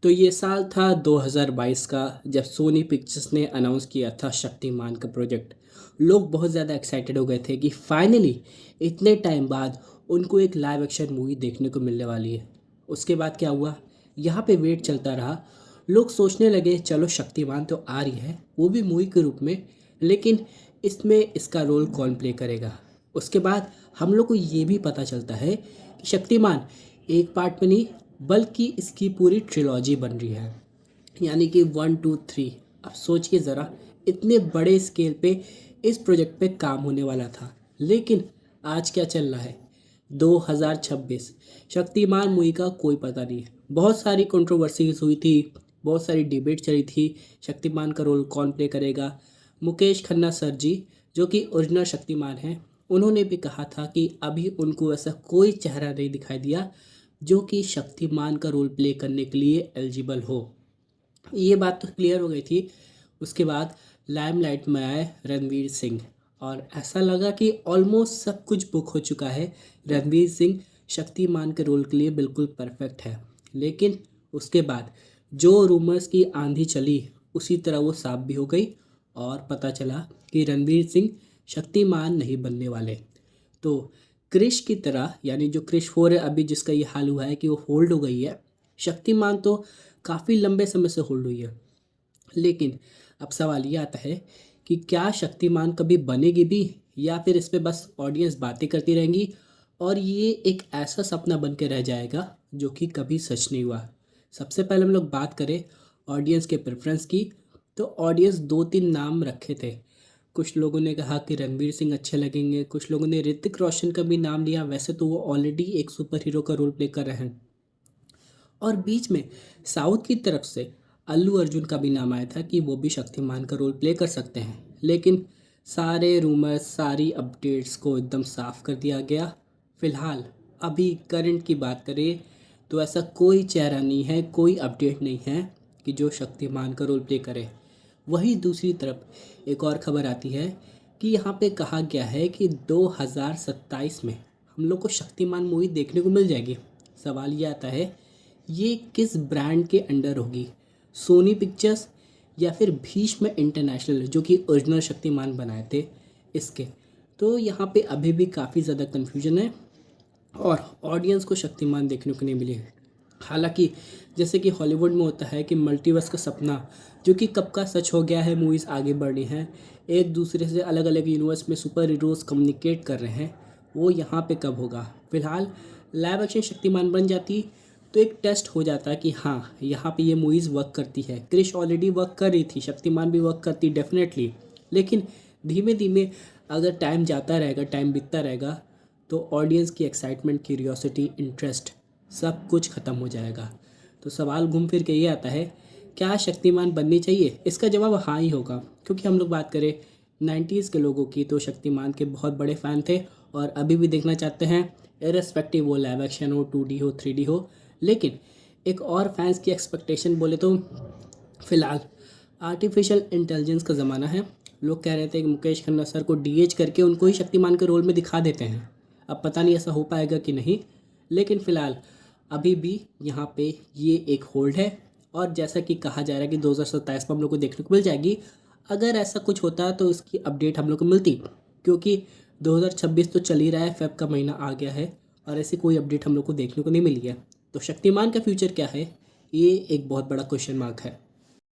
तो ये साल था 2022 का, जब सोनी पिक्चर्स ने अनाउंस किया था शक्तिमान का प्रोजेक्ट। लोग बहुत ज़्यादा एक्साइटेड हो गए थे कि फाइनली इतने टाइम बाद उनको एक लाइव एक्शन मूवी देखने को मिलने वाली है। उसके बाद क्या हुआ, यहाँ पे वेट चलता रहा। लोग सोचने लगे चलो शक्तिमान तो आ रही है, वो भी मूवी के रूप में, लेकिन इसमें इसका रोल कौन प्ले करेगा। उसके बाद हम लोग को ये भी पता चलता है कि शक्तिमान एक पार्ट में नहीं बल्कि इसकी पूरी ट्रिलॉजी बन रही है, यानी कि 1 2 3। अब सोचिए ज़रा, इतने बड़े स्केल पे इस प्रोजेक्ट पे काम होने वाला था, लेकिन आज क्या चल रहा है 2026। शक्तिमान मूवी का कोई पता नहीं है। बहुत सारी कंट्रोवर्सीज हुई थी, बहुत सारी डिबेट चली थी, शक्तिमान का रोल कौन प्ले करेगा। मुकेश खन्ना सर जी, जो कि ओरिजिनल शक्तिमान हैं, उन्होंने भी कहा था कि अभी उनको ऐसा कोई चेहरा नहीं दिखाई दिया जो कि शक्तिमान का रोल प्ले करने के लिए एलिजिबल हो। ये बात तो क्लियर हो गई थी। उसके बाद लाइमलाइट में आए रणवीर सिंह, और ऐसा लगा कि ऑलमोस्ट सब कुछ बुक हो चुका है। रणवीर सिंह शक्तिमान के रोल के लिए बिल्कुल परफेक्ट है। लेकिन उसके बाद जो रूमर्स की आंधी चली, उसी तरह वो साफ भी हो गई, और पता चला कि रणवीर सिंह शक्तिमान नहीं बनने वाले। तो क्रिश की तरह, यानी जो क्रिश 4 है अभी, जिसका ये हाल हुआ है कि वो होल्ड हो गई है, शक्तिमान तो काफ़ी लंबे समय से होल्ड हुई है। लेकिन अब सवाल ये आता है कि क्या शक्तिमान कभी बनेगी भी, या फिर इस पे बस ऑडियंस बातें करती रहेंगी और ये एक ऐसा सपना बन के रह जाएगा जो कि कभी सच नहीं हुआ। सबसे पहले हम लोग बात करें ऑडियंस के प्रेफरेंस की, तो ऑडियंस 2 3 नाम रखे थे। कुछ लोगों ने कहा कि रणवीर सिंह अच्छे लगेंगे, कुछ लोगों ने ऋतिक रोशन का भी नाम लिया, वैसे तो वो ऑलरेडी एक सुपर हीरो का रोल प्ले कर रहे हैं। और बीच में साउथ की तरफ से अल्लू अर्जुन का भी नाम आया था कि वो भी शक्तिमान का रोल प्ले कर सकते हैं। लेकिन सारे रूमर्स, सारी अपडेट्स को एकदम साफ कर दिया गया। फिलहाल अभी करंट की बात करें तो ऐसा कोई चेहरा नहीं है, कोई अपडेट नहीं है कि जो शक्तिमान का रोल प्ले करे। वहीं दूसरी तरफ एक और खबर आती है कि यहाँ पे कहा गया है कि 2027 में हम लोग को शक्तिमान मूवी देखने को मिल जाएगी। सवाल ये आता है, ये किस ब्रांड के अंडर होगी, सोनी पिक्चर्स या फिर भीष्म इंटरनेशनल, जो कि ओरिजिनल शक्तिमान बनाए थे इसके। तो यहाँ पे अभी भी काफ़ी ज़्यादा कन्फ्यूजन है और ऑडियंस को शक्तिमान देखने को नहीं मिली। हालांकि जैसे कि हॉलीवुड में होता है कि मल्टीवर्स का सपना जो कि कब का सच हो गया है, मूवीज़ आगे बढ़ रही हैं, एक दूसरे से अलग अलग यूनिवर्स में सुपर हीरोज़ कम्युनिकेट कर रहे हैं, वो यहाँ पे कब होगा। फिलहाल लाइव एक्शन शक्तिमान बन जाती तो एक टेस्ट हो जाता कि हाँ, यहाँ पे ये मूवीज़ वर्क करती है। क्रिश ऑलरेडी वर्क कर रही थी, शक्तिमान भी वर्क करती डेफिनेटली। लेकिन धीमे धीमे अगर टाइम जाता रहेगा, टाइम बीतता रहेगा, तो ऑडियंस की एक्साइटमेंट, क्यूरियोसिटी, इंटरेस्ट सब कुछ ख़त्म हो जाएगा। तो सवाल घूम फिर के ये आता है, क्या शक्तिमान बननी चाहिए? इसका जवाब हाँ ही होगा, क्योंकि हम लोग बात करें 90s के लोगों की तो शक्तिमान के बहुत बड़े फ़ैन थे और अभी भी देखना चाहते हैं, इररिस्पेक्टिव वो लाइव एक्शन हो, 2D हो, 3D हो। लेकिन एक और फैंस की एक्सपेक्टेशन बोले तो फ़िलहाल आर्टिफिशियल इंटेलिजेंस का ज़माना है। लोग कह रहे थे कि मुकेश खन्ना सर को डीएच करके उनको ही शक्तिमान के रोल में दिखा देते हैं। अब पता नहीं ऐसा हो पाएगा कि नहीं, लेकिन फ़िलहाल अभी भी यहाँ पे ये एक होल्ड है। और जैसा कि कहा जा रहा है कि 2027 में हम लोग को देखने को मिल जाएगी। अगर ऐसा कुछ होता तो इसकी अपडेट हम लोग को मिलती, क्योंकि 2026 तो चल ही रहा है, फेब का महीना आ गया है और ऐसी कोई अपडेट हम लोग को देखने को नहीं मिली है। तो शक्तिमान का फ्यूचर क्या है, ये एक बहुत बड़ा क्वेश्चन मार्क है।